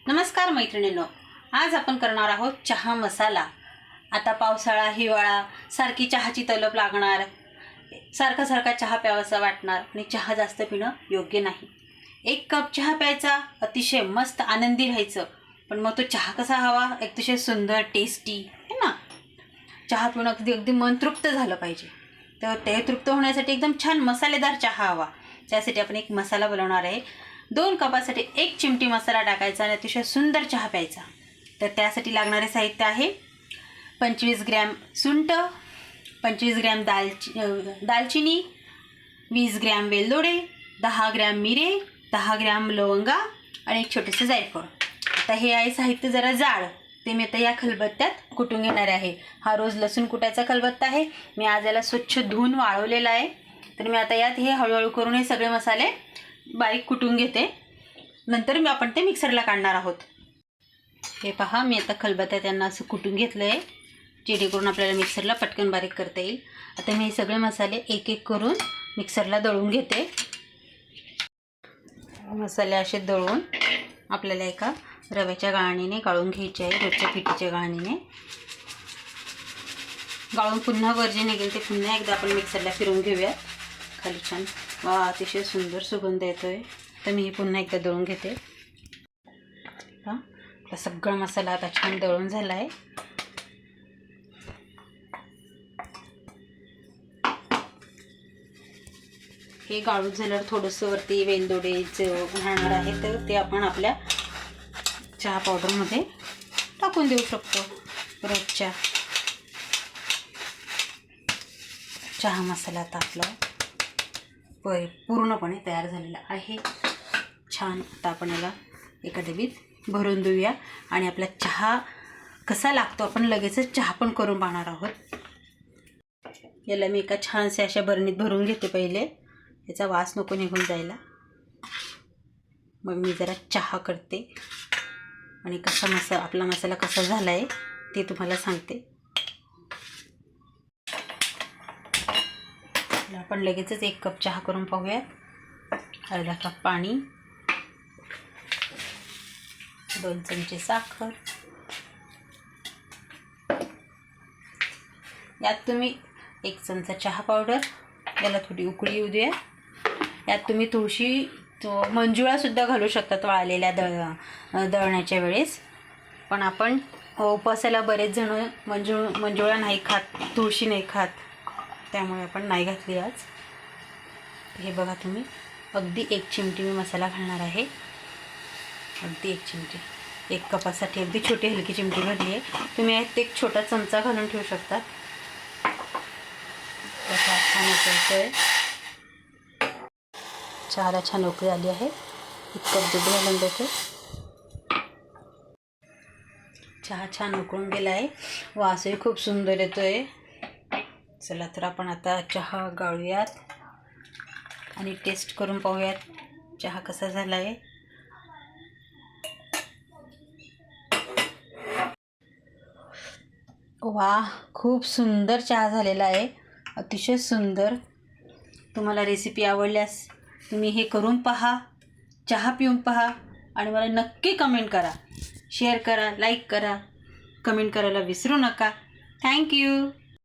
नमस्कार मैत्रिणींनो, आज आपण करणार आहोत चहा मसाला। आता पावसाळा हिवाळा सारखी चहाची तलब लागणार, सारखा चहा प्यावासा वाटणार आणि चहा जास्त पिणं योग्य नाही। एक कप चहा प्यायचा, अतिशय मस्त आनंदी व्हायचं, पण मग तो चहा कसा हवा? अतिशय सुंदर टेस्टी है ना। चहा पिणं अगदी मन तृप्त झालं पाहिजे। तर ते तृप्त होण्यासाठी एकदम छान मसालेदार चहा हवा। त्यासाठी आपण एक मसाला बनवणार आहे। 2 कपासाठी 1 चिमटी मसाला टाकायचा आणि अतिशय सुंदर चहा प्यायचा। तर त्यासाठी लागणारे साहित्य आहे 25 ग्रॅम सुंठ, 25 ग्रॅम दालचिनी, 20 ग्रॅम वेलदोडे, 10 ग्रॅम मिरे, 10 ग्रॅम लवंगा आणि एक छोटेसे जायफळ। आता हे आहे साहित्य जरा जाड, ते मी आता या खलबत्त्यात कुटून घेणार आहे। हा रोज लसूण कुटायचा खलबत्ता आहे। मी आज याला स्वच्छ धुवून वाळवलेला आहे। तर मी आता यात हे हळूहळू करून हे सगळे मसाले बारीक कुटून घेते, नंतर आपण ते मिक्सरला काढणार आहोत। हे पहा, मी आता खलबत्त्यात त्यांना असं कुटून घेतलं आहे, जेणेकरून आपल्याला मिक्सरला पटकन बारीक करता येईल। आता मी हे सगळे मसाले एक एक करून मिक्सरला दळून घेते। मसाले असे दळून आपल्याला एका रव्याच्या गाळणीने गाळून घ्यायचे आहे। रोजच्या पिठीच्या गाळणीने गाळून पुन्हा वर जे निघेल ते पुन्हा एकदा आपण मिक्सरला फिरवून घेऊयात। खाली छान वा अतिशय सुंदर सुगंध येतोय। तर मी हे पुन्हा एकदा दळून घेते। हा सगळा मसाला आता छान दळून झाला आहे। हे गाळून झाल्यावर थोडंसं वरती वेलदोडेचं राहणार आहे, तर ते आपण आपल्या चहा पावडरमध्ये टाकून देऊ शकतो। रोजच्या चहा मसाला आता आपला पूर्णपणे तयार झालेला आहे। छान, आता आपण याला एका डबीत भरून देऊया आणि आपला चहा कसा लागतो आपण लगेचच चहा पण करून पाहणार आहोत। याला मी एका छानशा अशा बरणीत भरून घेते पहिले, याचा वास नको निघून जायला। मग मी जरा चहा करते आणि कसा आपला मसाला कसा झाला आहे ते तुम्हाला सांगते। आपण लगेचच 1 कप चहा करून पाहूयात। अर्धा कप पाणी, 2 चमचे साखर, यात तुम्ही 1 चमचा चहा पावडर, याला थोडी उकळी येऊ द्या। यात तुम्ही तुळशी मंजुळासुद्धा घालू शकतात वाळलेल्या दळण्याच्या वेळेस, पण आपण उपवासाला बरेच जण मंजुळा नाही खात, तुळशी नाही खात, त्यामुळे आपण नाही घातली आज। हे बघा, तुम्ही अगदी 1 चिमटी मी मसाला घालणार आहे, अगदी 1 चिमटी। 1 कपासाठी अगदी छोटी हलकी चिमटी घातली आहे। तुम्ही यात एक छोटा चमचा घालून ठेवू शकता। चहाला छान उकळी आली आहे। 1 कप दूध घालून देते। चहा छान उकळून गेला आहे, वासही खूप सुंदर येतोय। चला तर आपण आता चहा गाळूयात आणि टेस्ट करून पाहूयात चहा कसा झाला आहे। वाह, खूप सुंदर चहा झालेला आहे, अतिशय सुंदर। तुम्हाला रेसिपी आवडल्यास तुम्ही हे करून पहा, चहा पिऊन पहा आणि मला नक्की कमेंट करा, शेअर करा, लाईक करा, कमेंट करायला विसरू नका। थँक्यू।